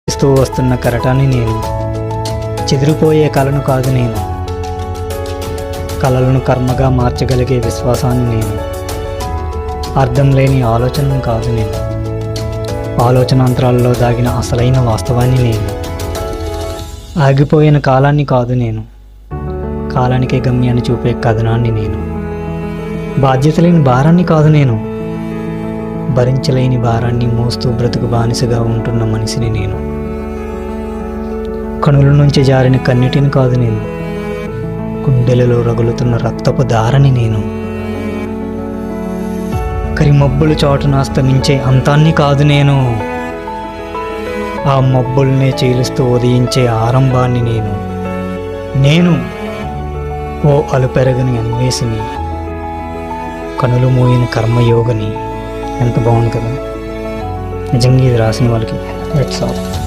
ఇస్తూ వస్తున్న కెరటాన్ని నేను. చెదిరిపోయే కళను కాదు నేను. కళలను కర్మగా మార్చగలిగే విశ్వాసాన్ని నేను. అర్థం లేని ఆలోచనను కాదు నేను. ఆలోచనాంతరాల్లో దాగిన అసలైన వాస్తవాన్ని నేను. ఆగిపోయిన కాలాన్ని కాదు నేను. కాలానికే గమ్యాన్ని చూపే కథనాన్ని నేను. బాధ్యత లేని భారాన్ని కాదు నేను. భరించలేని భారాన్ని మోస్తూ బ్రతుకు బానిసగా ఉంటున్న మనిషిని నేను. కనుల నుంచి జారిన కన్నిటిని కాదు నేను. గుండెలలో రగులుతున్న రక్తపు దారని నేను. కరిమబ్బులు చాటున అస్తమించే అంతాన్ని కాదు నేను. ఆ మబ్బుల్నే చీలుస్తూ ఉదయించే ఆరంభాన్ని నేను. నేను ఓ అలుపెరగని అన్వేషిని, కనులు మోయిన కర్మయోగిని. ఎంత బాగుంది కదా. నిజంగా ఇది రాసిన వాళ్ళకి హెడ్స్ ఆఫ్.